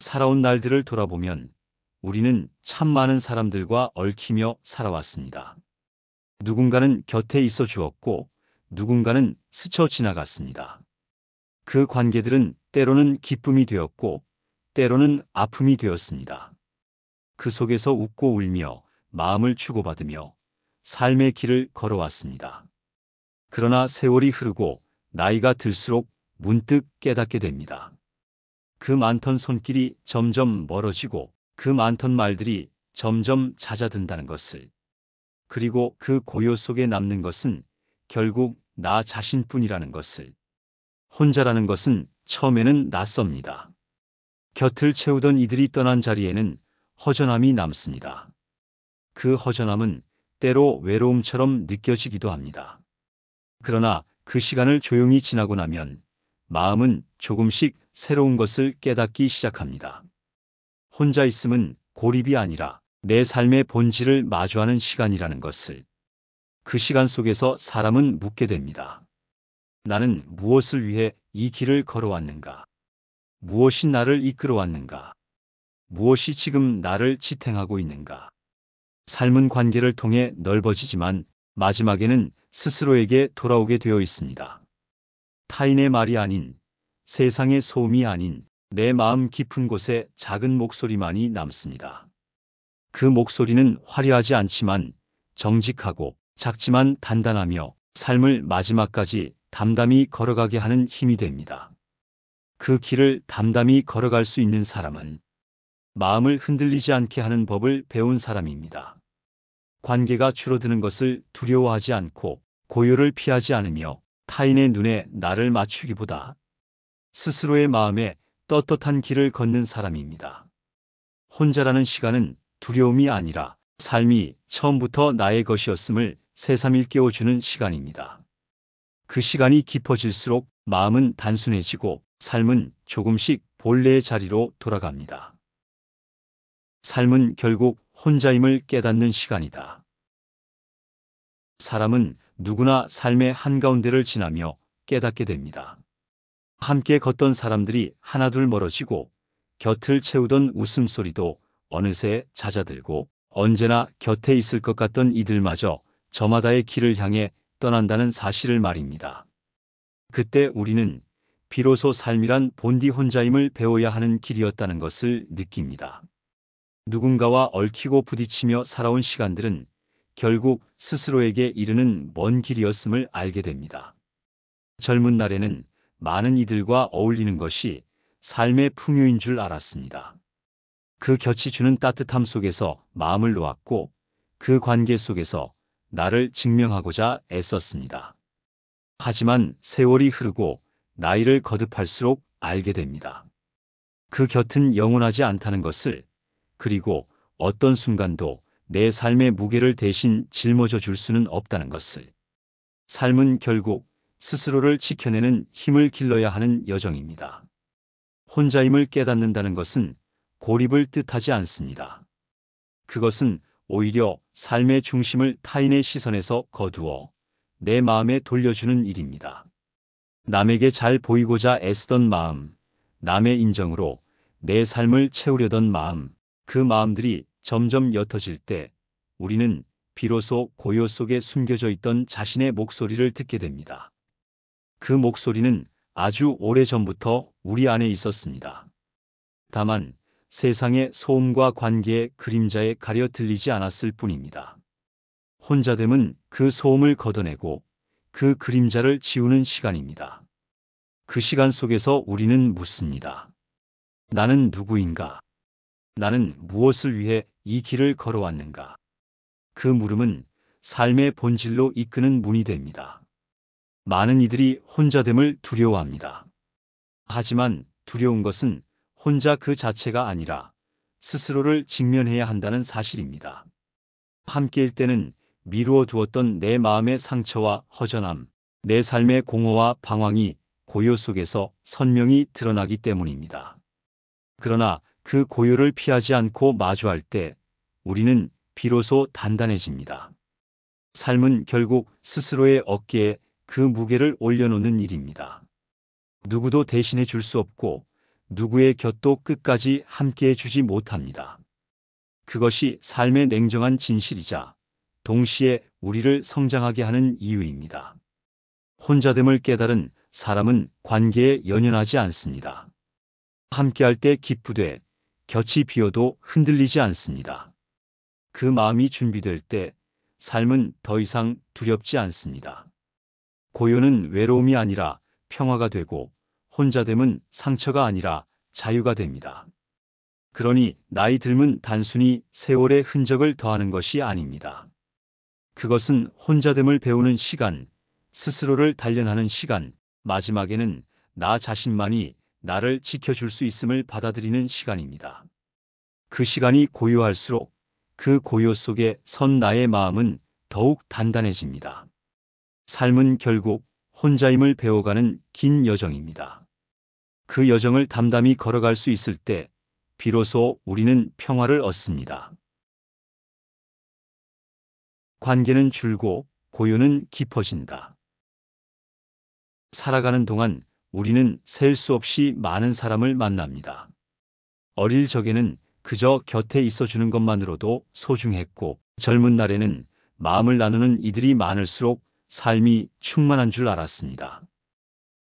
살아온 날들을 돌아보면 우리는 참 많은 사람들과 얽히며 살아왔습니다. 누군가는 곁에 있어 주었고 누군가는 스쳐 지나갔습니다. 그 관계들은 때로는 기쁨이 되었고 때로는 아픔이 되었습니다. 그 속에서 웃고 울며 마음을 주고받으며 삶의 길을 걸어왔습니다. 그러나 세월이 흐르고 나이가 들수록 문득 깨닫게 됩니다. 그 많던 손길이 점점 멀어지고 그 많던 말들이 점점 잦아든다는 것을. 그리고 그 고요 속에 남는 것은 결국 나 자신뿐이라는 것을. 혼자라는 것은 처음에는 낯섭니다. 곁을 채우던 이들이 떠난 자리에는 허전함이 남습니다. 그 허전함은 때로 외로움처럼 느껴지기도 합니다. 그러나 그 시간을 조용히 지나고 나면 마음은 조금씩 새로운 것을 깨닫기 시작합니다. 혼자 있음은 고립이 아니라 내 삶의 본질을 마주하는 시간이라는 것을. 그 시간 속에서 사람은 묻게 됩니다. 나는 무엇을 위해 이 길을 걸어왔는가? 무엇이 나를 이끌어왔는가? 무엇이 지금 나를 지탱하고 있는가? 삶은 관계를 통해 넓어지지만 마지막에는 스스로에게 돌아오게 되어 있습니다. 타인의 말이 아닌, 세상의 소음이 아닌 내 마음 깊은 곳에 작은 목소리만이 남습니다. 그 목소리는 화려하지 않지만 정직하고 작지만 단단하며 삶을 마지막까지 담담히 걸어가게 하는 힘이 됩니다. 그 길을 담담히 걸어갈 수 있는 사람은 마음을 흔들리지 않게 하는 법을 배운 사람입니다. 관계가 줄어드는 것을 두려워하지 않고 고요를 피하지 않으며 타인의 눈에 나를 맞추기보다 스스로의 마음에 떳떳한 길을 걷는 사람입니다. 혼자라는 시간은 두려움이 아니라 삶이 처음부터 나의 것이었음을 새삼 일깨워주는 시간입니다. 그 시간이 깊어질수록 마음은 단순해지고 삶은 조금씩 본래의 자리로 돌아갑니다. 삶은 결국 혼자임을 깨닫는 시간이다. 사람은 누구나 삶의 한가운데를 지나며 깨닫게 됩니다. 함께 걷던 사람들이 하나둘 멀어지고 곁을 채우던 웃음소리도 어느새 잦아들고 언제나 곁에 있을 것 같던 이들마저 저마다의 길을 향해 떠난다는 사실을 말입니다. 그때 우리는 비로소 삶이란 본디 혼자임을 배워야 하는 길이었다는 것을 느낍니다. 누군가와 얽히고 부딪히며 살아온 시간들은 결국 스스로에게 이르는 먼 길이었음을 알게 됩니다. 젊은 날에는 많은 이들과 어울리는 것이 삶의 풍요인 줄 알았습니다. 그 곁이 주는 따뜻함 속에서 마음을 놓았고 그 관계 속에서 나를 증명하고자 애썼습니다. 하지만 세월이 흐르고 나이를 거듭할수록 알게 됩니다. 그 곁은 영원하지 않다는 것을, 그리고 어떤 순간도 내 삶의 무게를 대신 짊어져 줄 수는 없다는 것을. 삶은 결국 스스로를 지켜내는 힘을 길러야 하는 여정입니다. 혼자임을 깨닫는다는 것은 고립을 뜻하지 않습니다. 그것은 오히려 삶의 중심을 타인의 시선에서 거두어 내 마음에 돌려주는 일입니다. 남에게 잘 보이고자 애쓰던 마음, 남의 인정으로 내 삶을 채우려던 마음, 그 마음들이 점점 옅어질 때 우리는 비로소 고요 속에 숨겨져 있던 자신의 목소리를 듣게 됩니다. 그 목소리는 아주 오래전부터 우리 안에 있었습니다. 다만 세상의 소음과 관계의 그림자에 가려 들리지 않았을 뿐입니다. 혼자됨은 그 소음을 걷어내고 그 그림자를 지우는 시간입니다. 그 시간 속에서 우리는 묻습니다. 나는 누구인가? 나는 무엇을 위해 이 길을 걸어왔는가? 그 물음은 삶의 본질로 이끄는 문이 됩니다. 많은 이들이 혼자됨을 두려워합니다. 하지만 두려운 것은 혼자 그 자체가 아니라 스스로를 직면해야 한다는 사실입니다. 함께일 때는 미루어 두었던 내 마음의 상처와 허전함, 내 삶의 공허와 방황이 고요 속에서 선명히 드러나기 때문입니다. 그러나 그 고요를 피하지 않고 마주할 때 우리는 비로소 단단해집니다. 삶은 결국 스스로의 어깨에 그 무게를 올려놓는 일입니다. 누구도 대신해 줄 수 없고 누구의 곁도 끝까지 함께해 주지 못합니다. 그것이 삶의 냉정한 진실이자 동시에 우리를 성장하게 하는 이유입니다. 혼자됨을 깨달은 사람은 관계에 연연하지 않습니다. 함께할 때 기쁘되 곁이 비어도 흔들리지 않습니다. 그 마음이 준비될 때 삶은 더 이상 두렵지 않습니다. 고요는 외로움이 아니라 평화가 되고 혼자됨은 상처가 아니라 자유가 됩니다. 그러니 나이 들면 단순히 세월의 흔적을 더하는 것이 아닙니다. 그것은 혼자됨을 배우는 시간, 스스로를 단련하는 시간, 마지막에는 나 자신만이 나를 지켜줄 수 있음을 받아들이는 시간입니다. 그 시간이 고요할수록 그 고요 속에 선 나의 마음은 더욱 단단해집니다. 삶은 결국 혼자임을 배워가는 긴 여정입니다. 그 여정을 담담히 걸어갈 수 있을 때 비로소 우리는 평화를 얻습니다. 관계는 줄고 고요는 깊어진다. 살아가는 동안 우리는 셀 수 없이 많은 사람을 만납니다. 어릴 적에는 그저 곁에 있어주는 것만으로도 소중했고 젊은 날에는 마음을 나누는 이들이 많을수록 삶이 충만한 줄 알았습니다.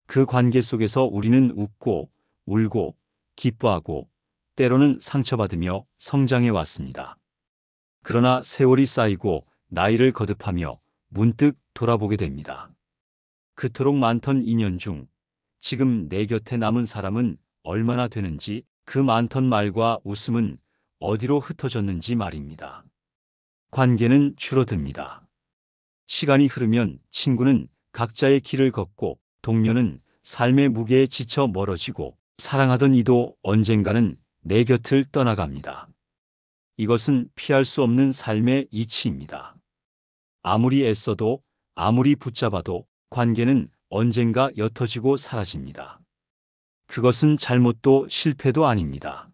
그 관계 속에서 우리는 웃고 울고 기뻐하고 때로는 상처받으며 성장해 왔습니다. 그러나 세월이 쌓이고 나이를 거듭하며 문득 돌아보게 됩니다. 그토록 많던 인연 중 지금 내 곁에 남은 사람은 얼마나 되는지, 그 많던 말과 웃음은 어디로 흩어졌는지 말입니다. 관계는 줄어듭니다. 시간이 흐르면 친구는 각자의 길을 걷고 동료는 삶의 무게에 지쳐 멀어지고 사랑하던 이도 언젠가는 내 곁을 떠나갑니다. 이것은 피할 수 없는 삶의 이치입니다. 아무리 애써도 아무리 붙잡아도 관계는 언젠가 옅어지고 사라집니다. 그것은 잘못도 실패도 아닙니다.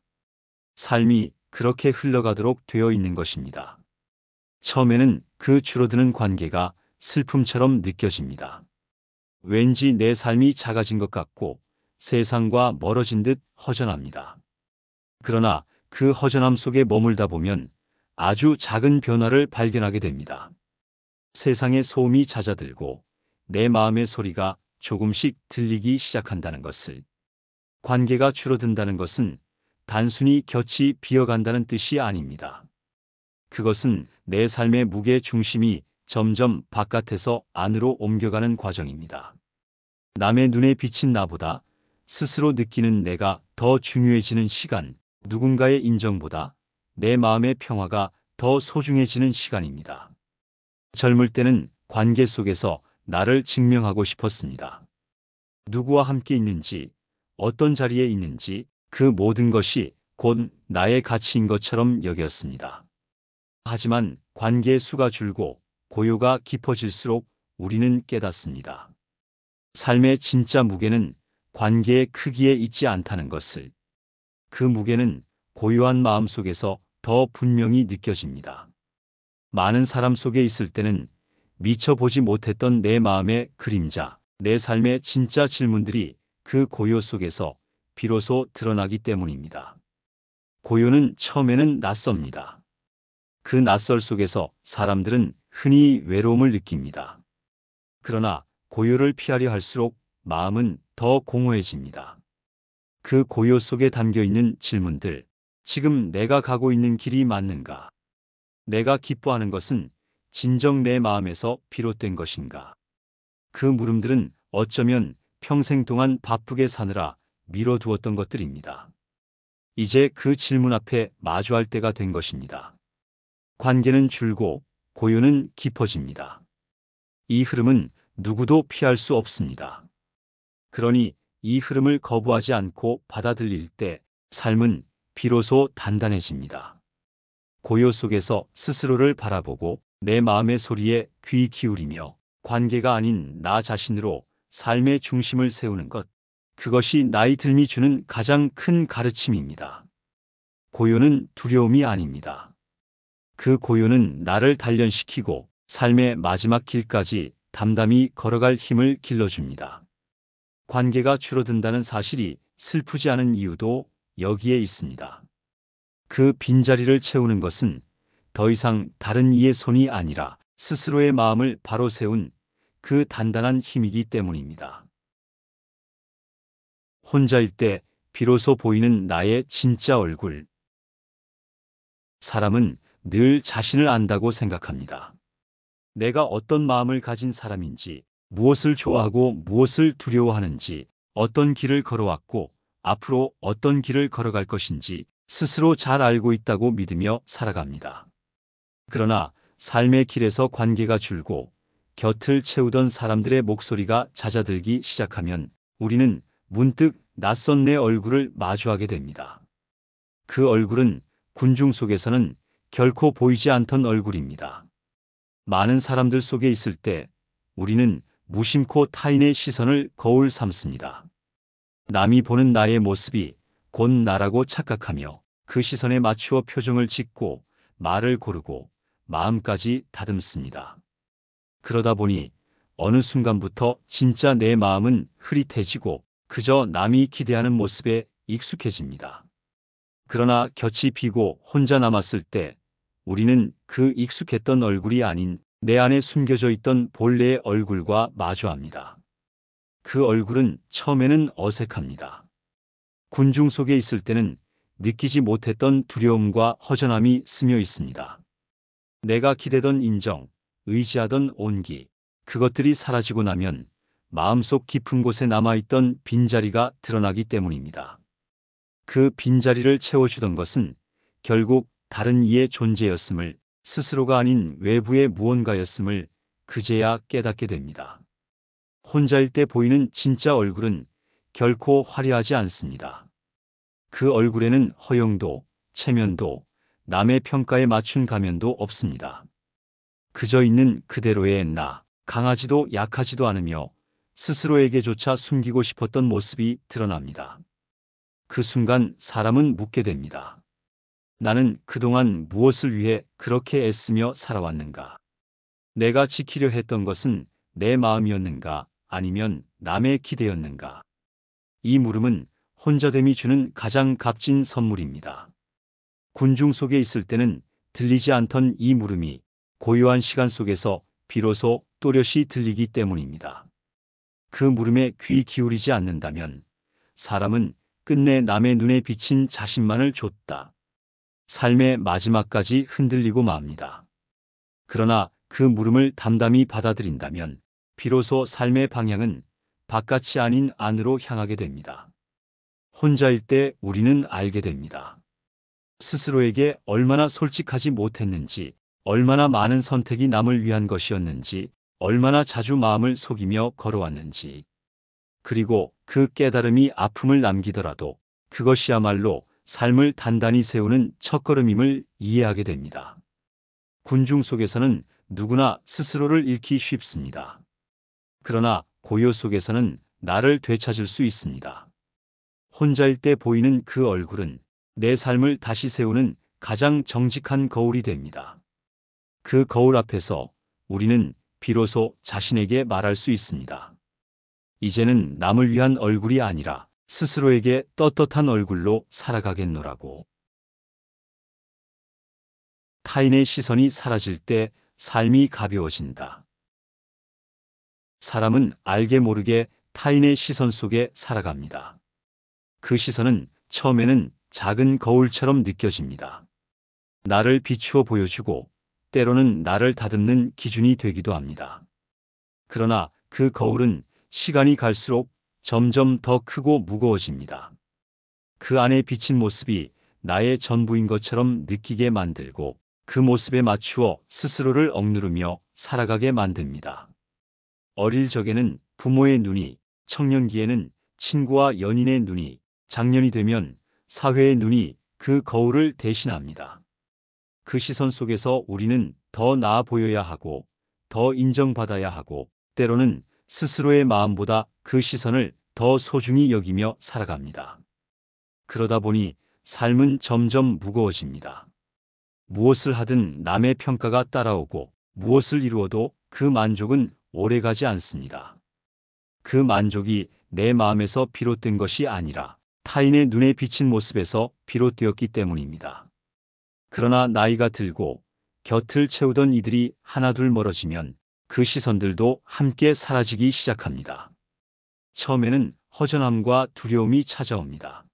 삶이 그렇게 흘러가도록 되어 있는 것입니다. 처음에는 그 줄어드는 관계가 슬픔처럼 느껴집니다. 왠지 내 삶이 작아진 것 같고 세상과 멀어진 듯 허전합니다. 그러나 그 허전함 속에 머물다 보면 아주 작은 변화를 발견하게 됩니다. 세상의 소음이 잦아들고 내 마음의 소리가 조금씩 들리기 시작한다는 것을. 관계가 줄어든다는 것은 단순히 곁이 비어간다는 뜻이 아닙니다. 그것은 내 삶의 무게 중심이 점점 바깥에서 안으로 옮겨가는 과정입니다. 남의 눈에 비친 나보다 스스로 느끼는 내가 더 중요해지는 시간, 누군가의 인정보다 내 마음의 평화가 더 소중해지는 시간입니다. 젊을 때는 관계 속에서 나를 증명하고 싶었습니다. 누구와 함께 있는지, 어떤 자리에 있는지 그 모든 것이 곧 나의 가치인 것처럼 여겼습니다. 하지만 관계의 수가 줄고 고요가 깊어질수록 우리는 깨닫습니다. 삶의 진짜 무게는 관계의 크기에 있지 않다는 것을. 그 무게는 고요한 마음 속에서 더 분명히 느껴집니다. 많은 사람 속에 있을 때는 미처 보지 못했던 내 마음의 그림자, 내 삶의 진짜 질문들이 그 고요 속에서 비로소 드러나기 때문입니다. 고요는 처음에는 낯섭니다. 그 낯설 속에서 사람들은 흔히 외로움을 느낍니다. 그러나 고요를 피하려 할수록 마음은 더 공허해집니다. 그 고요 속에 담겨 있는 질문들, 지금 내가 가고 있는 길이 맞는가? 내가 기뻐하는 것은 진정 내 마음에서 비롯된 것인가? 그 물음들은 어쩌면 평생 동안 바쁘게 사느라 미뤄두었던 것들입니다. 이제 그 질문 앞에 마주할 때가 된 것입니다. 관계는 줄고 고요는 깊어집니다. 이 흐름은 누구도 피할 수 없습니다. 그러니 이 흐름을 거부하지 않고 받아들일 때 삶은 비로소 단단해집니다. 고요 속에서 스스로를 바라보고 내 마음의 소리에 귀 기울이며 관계가 아닌 나 자신으로 삶의 중심을 세우는 것, 그것이 나이 들미 주는 가장 큰 가르침입니다. 고요는 두려움이 아닙니다. 그 고요는 나를 단련시키고 삶의 마지막 길까지 담담히 걸어갈 힘을 길러줍니다. 관계가 줄어든다는 사실이 슬프지 않은 이유도 여기에 있습니다. 그 빈자리를 채우는 것은 더 이상 다른 이의 손이 아니라 스스로의 마음을 바로 세운 그 단단한 힘이기 때문입니다. 혼자일 때 비로소 보이는 나의 진짜 얼굴. 사람은 늘 자신을 안다고 생각합니다. 내가 어떤 마음을 가진 사람인지, 무엇을 좋아하고 무엇을 두려워하는지, 어떤 길을 걸어왔고 앞으로 어떤 길을 걸어갈 것인지 스스로 잘 알고 있다고 믿으며 살아갑니다. 그러나 삶의 길에서 관계가 줄고 곁을 채우던 사람들의 목소리가 잦아들기 시작하면 우리는 문득 낯선 내 얼굴을 마주하게 됩니다. 그 얼굴은 군중 속에서는 결코 보이지 않던 얼굴입니다. 많은 사람들 속에 있을 때 우리는 무심코 타인의 시선을 거울 삼습니다. 남이 보는 나의 모습이 곧 나라고 착각하며 그 시선에 맞추어 표정을 짓고 말을 고르고 마음까지 다듬습니다. 그러다 보니 어느 순간부터 진짜 내 마음은 흐릿해지고 그저 남이 기대하는 모습에 익숙해집니다. 그러나 곁이 비고 혼자 남았을 때 우리는 그 익숙했던 얼굴이 아닌 내 안에 숨겨져 있던 본래의 얼굴과 마주합니다. 그 얼굴은 처음에는 어색합니다. 군중 속에 있을 때는 느끼지 못했던 두려움과 허전함이 스며 있습니다. 내가 기대던 인정, 의지하던 온기, 그것들이 사라지고 나면 마음속 깊은 곳에 남아있던 빈자리가 드러나기 때문입니다. 그 빈자리를 채워주던 것은 결국 다른 이의 존재였음을, 스스로가 아닌 외부의 무언가였음을 그제야 깨닫게 됩니다. 혼자일 때 보이는 진짜 얼굴은 결코 화려하지 않습니다. 그 얼굴에는 허영도, 체면도, 남의 평가에 맞춘 가면도 없습니다. 그저 있는 그대로의 나, 강하지도 약하지도 않으며 스스로에게조차 숨기고 싶었던 모습이 드러납니다. 그 순간 사람은 묻게 됩니다. 나는 그동안 무엇을 위해 그렇게 애쓰며 살아왔는가? 내가 지키려 했던 것은 내 마음이었는가? 아니면 남의 기대였는가? 이 물음은 혼자됨이 주는 가장 값진 선물입니다. 군중 속에 있을 때는 들리지 않던 이 물음이 고요한 시간 속에서 비로소 또렷이 들리기 때문입니다. 그 물음에 귀 기울이지 않는다면 사람은 끝내 남의 눈에 비친 자신만을 좇다. 삶의 마지막까지 흔들리고 맙니다. 그러나 그 물음을 담담히 받아들인다면 비로소 삶의 방향은 바깥이 아닌 안으로 향하게 됩니다. 혼자일 때 우리는 알게 됩니다. 스스로에게 얼마나 솔직하지 못했는지, 얼마나 많은 선택이 남을 위한 것이었는지, 얼마나 자주 마음을 속이며 걸어왔는지. 그리고 그 깨달음이 아픔을 남기더라도 그것이야말로 삶을 단단히 세우는 첫걸음임을 이해하게 됩니다. 군중 속에서는 누구나 스스로를 잃기 쉽습니다. 그러나 고요 속에서는 나를 되찾을 수 있습니다. 혼자일 때 보이는 그 얼굴은 내 삶을 다시 세우는 가장 정직한 거울이 됩니다. 그 거울 앞에서 우리는 비로소 자신에게 말할 수 있습니다. 이제는 남을 위한 얼굴이 아니라 스스로에게 떳떳한 얼굴로 살아가겠노라고. 타인의 시선이 사라질 때 삶이 가벼워진다. 사람은 알게 모르게 타인의 시선 속에 살아갑니다. 그 시선은 처음에는 작은 거울처럼 느껴집니다. 나를 비추어 보여주고 때로는 나를 다듬는 기준이 되기도 합니다. 그러나 그 거울은 시간이 갈수록 점점 더 크고 무거워집니다. 그 안에 비친 모습이 나의 전부인 것처럼 느끼게 만들고 그 모습에 맞추어 스스로를 억누르며 살아가게 만듭니다. 어릴 적에는 부모의 눈이, 청년기에는 친구와 연인의 눈이, 장년이 되면 사회의 눈이 그 거울을 대신합니다. 그 시선 속에서 우리는 더 나아 보여야 하고, 더 인정받아야 하고, 때로는 스스로의 마음보다 그 시선을 더 소중히 여기며 살아갑니다. 그러다 보니 삶은 점점 무거워집니다. 무엇을 하든 남의 평가가 따라오고 무엇을 이루어도 그 만족은 오래가지 않습니다. 그 만족이 내 마음에서 비롯된 것이 아니라 타인의 눈에 비친 모습에서 비롯되었기 때문입니다. 그러나 나이가 들고 곁을 채우던 이들이 하나둘 멀어지면 그 시선들도 함께 사라지기 시작합니다. 처음에는 허전함과 두려움이 찾아옵니다.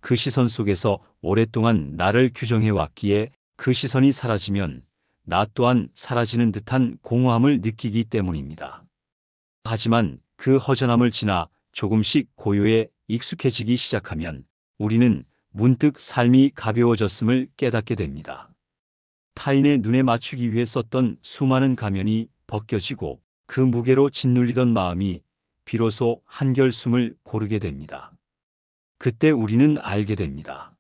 그 시선 속에서 오랫동안 나를 규정해 왔기에 그 시선이 사라지면 나 또한 사라지는 듯한 공허함을 느끼기 때문입니다. 하지만 그 허전함을 지나 조금씩 고요에 익숙해지기 시작하면 우리는 문득 삶이 가벼워졌음을 깨닫게 됩니다. 타인의 눈에 맞추기 위해 썼던 수많은 가면이 벗겨지고 그 무게로 짓눌리던 마음이 비로소 한결 숨을 고르게 됩니다. 그때 우리는 알게 됩니다.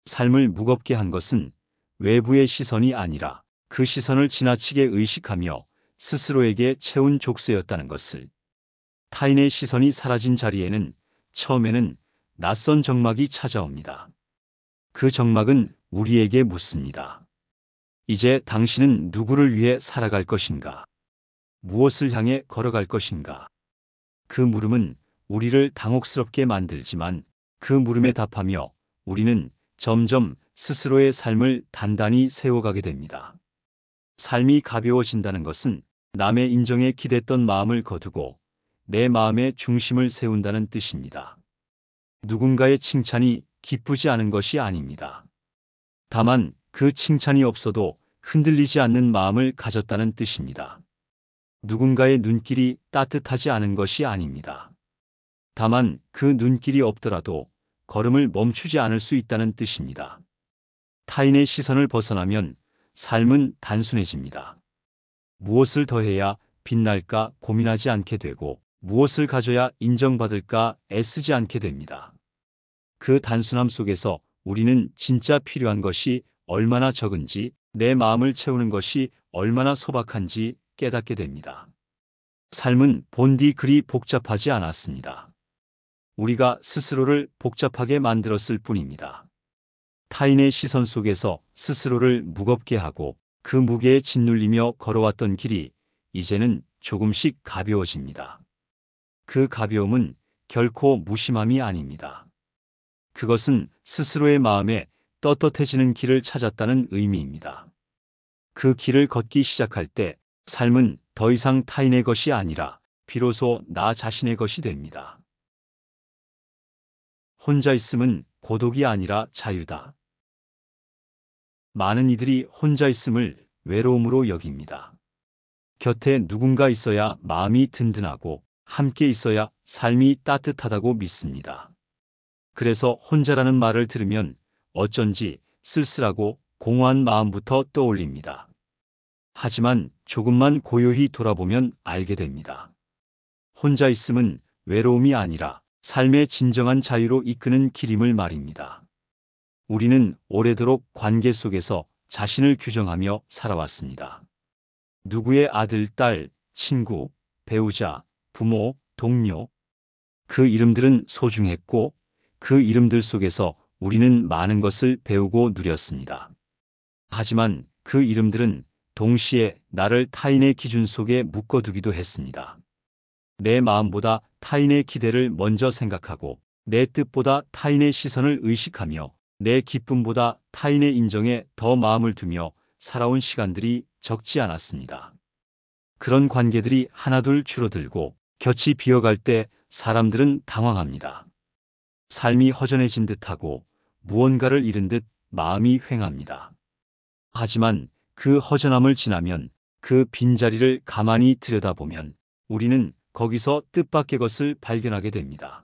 삶을 무겁게 한 것은 외부의 시선이 아니라 그 시선을 지나치게 의식하며 스스로에게 채운 족쇄였다는 것을. 타인의 시선이 사라진 자리에는 처음에는 낯선 적막이 찾아옵니다. 그 적막은 우리에게 묻습니다. 이제 당신은 누구를 위해 살아갈 것인가? 무엇을 향해 걸어갈 것인가? 그 물음은 우리를 당혹스럽게 만들지만 그 물음에 답하며 우리는 점점 스스로의 삶을 단단히 세워가게 됩니다. 삶이 가벼워진다는 것은 남의 인정에 기댔던 마음을 거두고 내 마음의 중심을 세운다는 뜻입니다. 누군가의 칭찬이 기쁘지 않은 것이 아닙니다. 다만 그 칭찬이 없어도 흔들리지 않는 마음을 가졌다는 뜻입니다. 누군가의 눈길이 따뜻하지 않은 것이 아닙니다. 다만 그 눈길이 없더라도 걸음을 멈추지 않을 수 있다는 뜻입니다. 타인의 시선을 벗어나면 삶은 단순해집니다. 무엇을 더해야 빛날까 고민하지 않게 되고 무엇을 가져야 인정받을까 애쓰지 않게 됩니다. 그 단순함 속에서 우리는 진짜 필요한 것이 얼마나 적은지, 내 마음을 채우는 것이 얼마나 소박한지 깨닫게 됩니다. 삶은 본디 그리 복잡하지 않았습니다. 우리가 스스로를 복잡하게 만들었을 뿐입니다. 타인의 시선 속에서 스스로를 무겁게 하고 그 무게에 짓눌리며 걸어왔던 길이 이제는 조금씩 가벼워집니다. 그 가벼움은 결코 무심함이 아닙니다. 그것은 스스로의 마음에 떳떳해지는 길을 찾았다는 의미입니다. 그 길을 걷기 시작할 때 삶은 더 이상 타인의 것이 아니라 비로소 나 자신의 것이 됩니다. 혼자 있음은 고독이 아니라 자유다. 많은 이들이 혼자 있음을 외로움으로 여깁니다. 곁에 누군가 있어야 마음이 든든하고 함께 있어야 삶이 따뜻하다고 믿습니다. 그래서 혼자라는 말을 들으면 어쩐지 쓸쓸하고 공허한 마음부터 떠올립니다. 하지만 조금만 고요히 돌아보면 알게 됩니다. 혼자 있음은 외로움이 아니라 삶의 진정한 자유로 이끄는 길임을 말입니다. 우리는 오래도록 관계 속에서 자신을 규정하며 살아왔습니다. 누구의 아들, 딸, 친구, 배우자, 부모, 동료. 그 이름들은 소중했고 그 이름들 속에서 우리는 많은 것을 배우고 누렸습니다. 하지만 그 이름들은 동시에 나를 타인의 기준 속에 묶어두기도 했습니다. 내 마음보다 타인의 기대를 먼저 생각하고 내 뜻보다 타인의 시선을 의식하며 내 기쁨보다 타인의 인정에 더 마음을 두며 살아온 시간들이 적지 않았습니다. 그런 관계들이 하나둘 줄어들고 곁이 비어갈 때 사람들은 당황합니다. 삶이 허전해진 듯하고 무언가를 잃은 듯 마음이 휑합니다. 하지만 그 허전함을 지나면 그 빈자리를 가만히 들여다보면 우리는 거기서 뜻밖의 것을 발견하게 됩니다.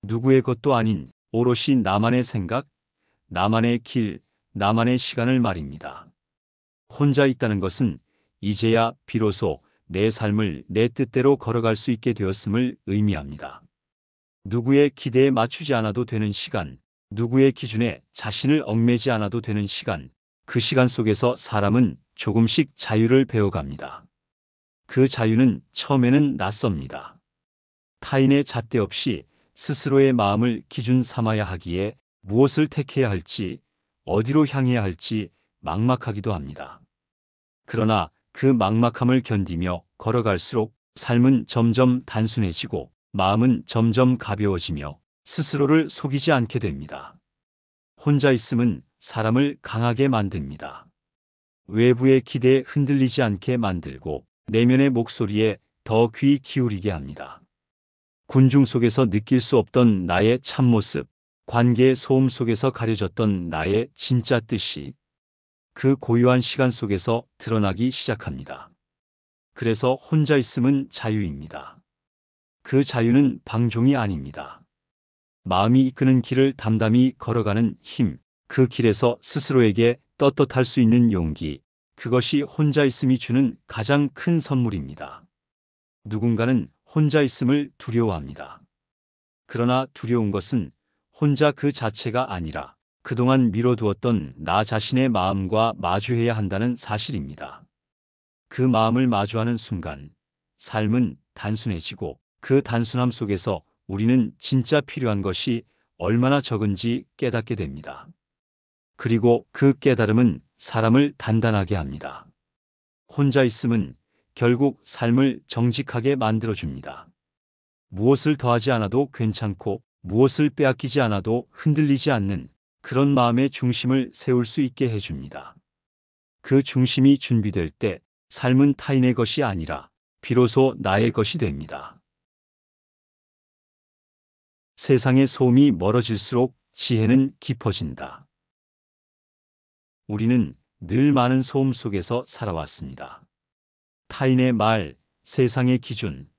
누구의 것도 아닌 오롯이 나만의 생각, 나만의 길, 나만의 시간을 말입니다. 혼자 있다는 것은 이제야 비로소 내 삶을 내 뜻대로 걸어갈 수 있게 되었음을 의미합니다. 누구의 기대에 맞추지 않아도 되는 시간, 누구의 기준에 자신을 얽매지 않아도 되는 시간, 그 시간 속에서 사람은 조금씩 자유를 배워갑니다. 그 자유는 처음에는 낯섭니다. 타인의 잣대 없이 스스로의 마음을 기준 삼아야 하기에 무엇을 택해야 할지, 어디로 향해야 할지 막막하기도 합니다. 그러나 그 막막함을 견디며 걸어갈수록 삶은 점점 단순해지고 마음은 점점 가벼워지며 스스로를 속이지 않게 됩니다. 혼자 있음은 사람을 강하게 만듭니다. 외부의 기대에 흔들리지 않게 만들고 내면의 목소리에 더 귀 기울이게 합니다. 군중 속에서 느낄 수 없던 나의 참모습, 관계의 소음 속에서 가려졌던 나의 진짜 뜻이 그 고요한 시간 속에서 드러나기 시작합니다. 그래서 혼자 있음은 자유입니다. 그 자유는 방종이 아닙니다. 마음이 이끄는 길을 담담히 걸어가는 힘, 그 길에서 스스로에게 떳떳할 수 있는 용기, 그것이 혼자 있음이 주는 가장 큰 선물입니다. 누군가는 혼자 있음을 두려워합니다. 그러나 두려운 것은 혼자 그 자체가 아니라 그동안 미뤄두었던 나 자신의 마음과 마주해야 한다는 사실입니다. 그 마음을 마주하는 순간 삶은 단순해지고 그 단순함 속에서 우리는 진짜 필요한 것이 얼마나 적은지 깨닫게 됩니다. 그리고 그 깨달음은 사람을 단단하게 합니다. 혼자 있음은 결국 삶을 정직하게 만들어줍니다. 무엇을 더하지 않아도 괜찮고 무엇을 빼앗기지 않아도 흔들리지 않는 그런 마음의 중심을 세울 수 있게 해줍니다. 그 중심이 준비될 때 삶은 타인의 것이 아니라 비로소 나의 것이 됩니다. 세상의 소음이 멀어질수록 지혜는 깊어진다. 우리는 늘 많은 소음 속에서 살아왔습니다. 타인의 말, 세상의 기준,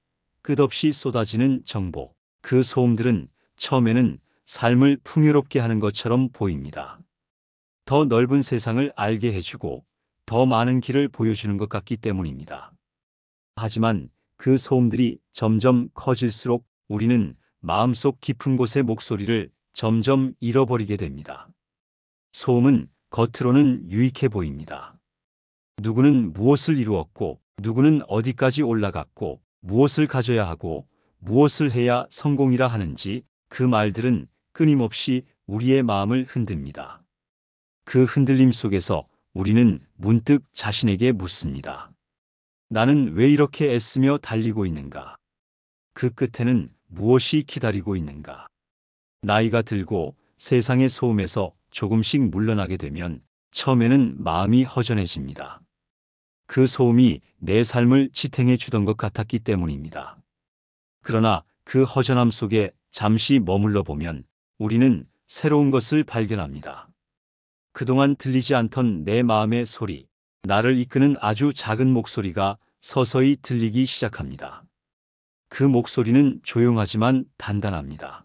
끝없이 쏟아지는 정보, 그 소음들은 처음에는 삶을 풍요롭게 하는 것처럼 보입니다. 더 넓은 세상을 알게 해주고 더 많은 길을 보여주는 것 같기 때문입니다. 하지만 그 소음들이 점점 커질수록 우리는 마음속 깊은 곳의 목소리를 점점 잃어버리게 됩니다. 소음은 겉으로는 유익해 보입니다. 누구는 무엇을 이루었고, 누구는 어디까지 올라갔고, 무엇을 가져야 하고, 무엇을 해야 성공이라 하는지 그 말들은 끊임없이 우리의 마음을 흔듭니다. 그 흔들림 속에서 우리는 문득 자신에게 묻습니다. 나는 왜 이렇게 애쓰며 달리고 있는가? 그 끝에는 무엇이 기다리고 있는가? 나이가 들고 세상의 소음에서 조금씩 물러나게 되면 처음에는 마음이 허전해집니다. 그 소음이 내 삶을 지탱해 주던 것 같았기 때문입니다. 그러나 그 허전함 속에 잠시 머물러 보면 우리는 새로운 것을 발견합니다. 그동안 들리지 않던 내 마음의 소리, 나를 이끄는 아주 작은 목소리가 서서히 들리기 시작합니다. 그 목소리는 조용하지만 단단합니다.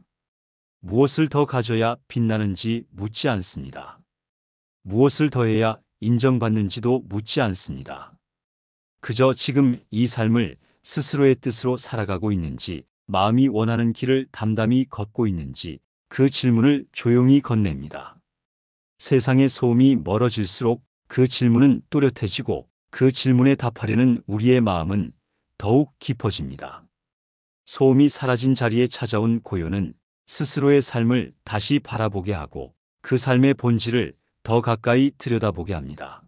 무엇을 더 가져야 빛나는지 묻지 않습니다. 무엇을 더해야 인정받는지도 묻지 않습니다. 그저 지금 이 삶을 스스로의 뜻으로 살아가고 있는지, 마음이 원하는 길을 담담히 걷고 있는지 그 질문을 조용히 건넵니다. 세상의 소음이 멀어질수록 그 질문은 또렷해지고 그 질문에 답하려는 우리의 마음은 더욱 깊어집니다. 소음이 사라진 자리에 찾아온 고요는 스스로의 삶을 다시 바라보게 하고 그 삶의 본질을 더 가까이 들여다보게 합니다.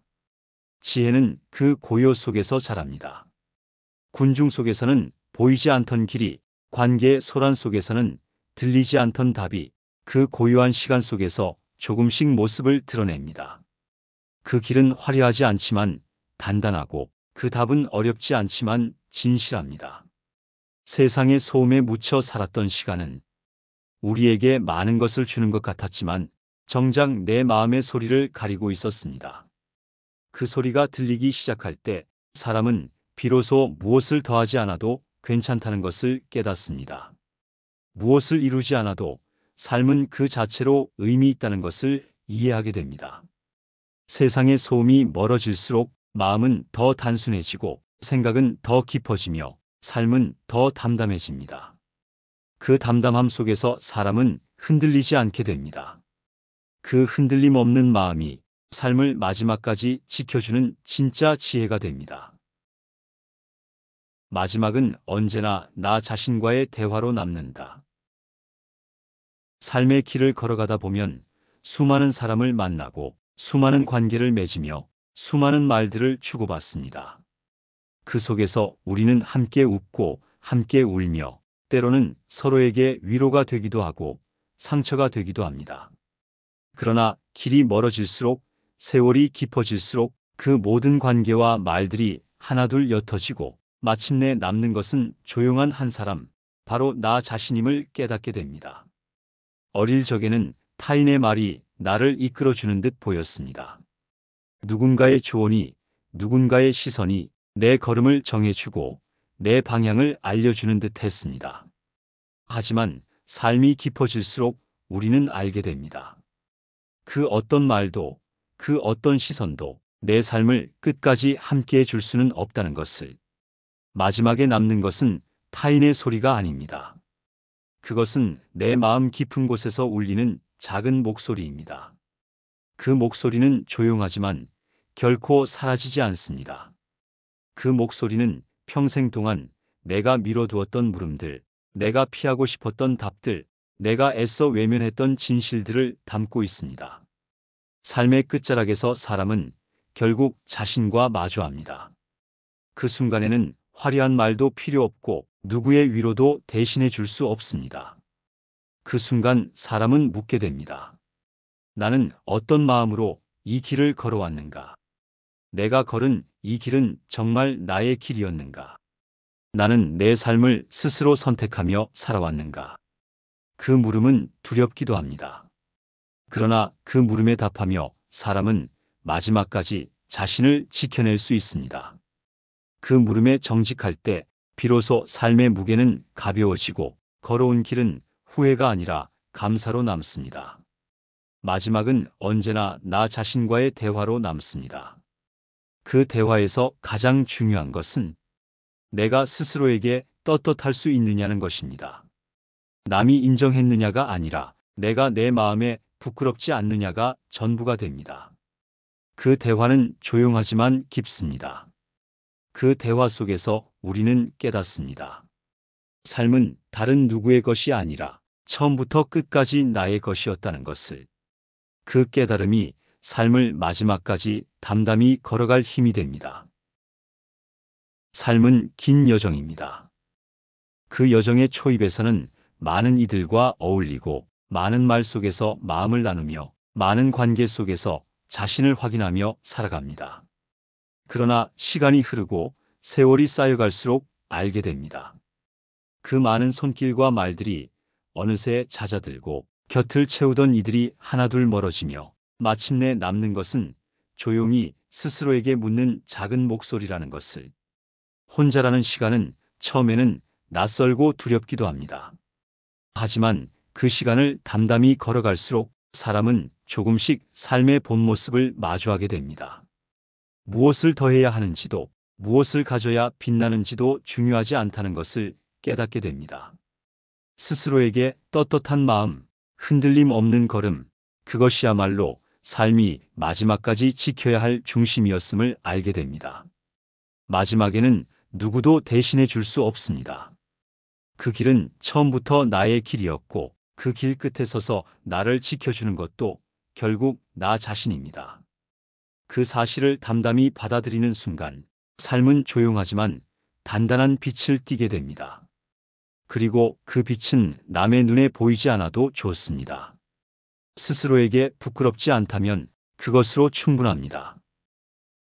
지혜는 그 고요 속에서 자랍니다. 군중 속에서는 보이지 않던 길이, 관계의 소란 속에서는 들리지 않던 답이 그 고요한 시간 속에서 조금씩 모습을 드러냅니다. 그 길은 화려하지 않지만 단단하고 그 답은 어렵지 않지만 진실합니다. 세상의 소음에 묻혀 살았던 시간은 우리에게 많은 것을 주는 것 같았지만 정작 내 마음의 소리를 가리고 있었습니다. 그 소리가 들리기 시작할 때 사람은 비로소 무엇을 더하지 않아도 괜찮다는 것을 깨닫습니다. 무엇을 이루지 않아도 삶은 그 자체로 의미 있다는 것을 이해하게 됩니다. 세상의 소음이 멀어질수록 마음은 더 단순해지고 생각은 더 깊어지며 삶은 더 담담해집니다. 그 담담함 속에서 사람은 흔들리지 않게 됩니다. 그 흔들림 없는 마음이 삶을 마지막까지 지켜주는 진짜 지혜가 됩니다. 마지막은 언제나 나 자신과의 대화로 남는다. 삶의 길을 걸어가다 보면 수많은 사람을 만나고 수많은 관계를 맺으며 수많은 말들을 주고받습니다. 그 속에서 우리는 함께 웃고 함께 울며 때로는 서로에게 위로가 되기도 하고 상처가 되기도 합니다. 그러나 길이 멀어질수록, 세월이 깊어질수록 그 모든 관계와 말들이 하나둘 옅어지고 마침내 남는 것은 조용한 한 사람, 바로 나 자신임을 깨닫게 됩니다. 어릴 적에는 타인의 말이 나를 이끌어주는 듯 보였습니다. 누군가의 조언이, 누군가의 시선이 내 걸음을 정해주고 내 방향을 알려주는 듯 했습니다. 하지만 삶이 깊어질수록 우리는 알게 됩니다. 그 어떤 말도, 그 어떤 시선도 내 삶을 끝까지 함께해 줄 수는 없다는 것을. 마지막에 남는 것은 타인의 소리가 아닙니다. 그것은 내 마음 깊은 곳에서 울리는 작은 목소리입니다. 그 목소리는 조용하지만 결코 사라지지 않습니다. 그 목소리는 평생 동안 내가 미뤄두었던 물음들, 내가 피하고 싶었던 답들, 내가 애써 외면했던 진실들을 담고 있습니다. 삶의 끝자락에서 사람은 결국 자신과 마주합니다. 그 순간에는 화려한 말도 필요 없고 누구의 위로도 대신해 줄 수 없습니다. 그 순간 사람은 묻게 됩니다. 나는 어떤 마음으로 이 길을 걸어왔는가? 내가 걸은 이 길은 정말 나의 길이었는가? 나는 내 삶을 스스로 선택하며 살아왔는가? 그 물음은 두렵기도 합니다. 그러나 그 물음에 답하며 사람은 마지막까지 자신을 지켜낼 수 있습니다. 그 물음에 정직할 때 비로소 삶의 무게는 가벼워지고 걸어온 길은 후회가 아니라 감사로 남습니다. 마지막은 언제나 나 자신과의 대화로 남습니다. 그 대화에서 가장 중요한 것은 내가 스스로에게 떳떳할 수 있느냐는 것입니다. 남이 인정했느냐가 아니라 내가 내 마음에 부끄럽지 않느냐가 전부가 됩니다. 그 대화는 조용하지만 깊습니다. 그 대화 속에서 우리는 깨닫습니다. 삶은 다른 누구의 것이 아니라 처음부터 끝까지 나의 것이었다는 것을. 그 깨달음이 삶을 마지막까지 담담히 걸어갈 힘이 됩니다. 삶은 긴 여정입니다. 그 여정의 초입에서는 많은 이들과 어울리고 많은 말 속에서 마음을 나누며 많은 관계 속에서 자신을 확인하며 살아갑니다. 그러나 시간이 흐르고 세월이 쌓여갈수록 알게 됩니다. 그 많은 손길과 말들이 어느새 잦아들고 곁을 채우던 이들이 하나둘 멀어지며 마침내 남는 것은 조용히 스스로에게 묻는 작은 목소리라는 것을. 혼자라는 시간은 처음에는 낯설고 두렵기도 합니다. 하지만 그 시간을 담담히 걸어갈수록 사람은 조금씩 삶의 본 모습을 마주하게 됩니다. 무엇을 더해야 하는지도, 무엇을 가져야 빛나는지도 중요하지 않다는 것을 깨닫게 됩니다. 스스로에게 떳떳한 마음, 흔들림 없는 걸음, 그것이야말로 삶이 마지막까지 지켜야 할 중심이었음을 알게 됩니다. 마지막에는 누구도 대신해 줄 수 없습니다. 그 길은 처음부터 나의 길이었고 그 길 끝에 서서 나를 지켜주는 것도 결국 나 자신입니다. 그 사실을 담담히 받아들이는 순간 삶은 조용하지만 단단한 빛을 띠게 됩니다. 그리고 그 빛은 남의 눈에 보이지 않아도 좋습니다. 스스로에게 부끄럽지 않다면 그것으로 충분합니다.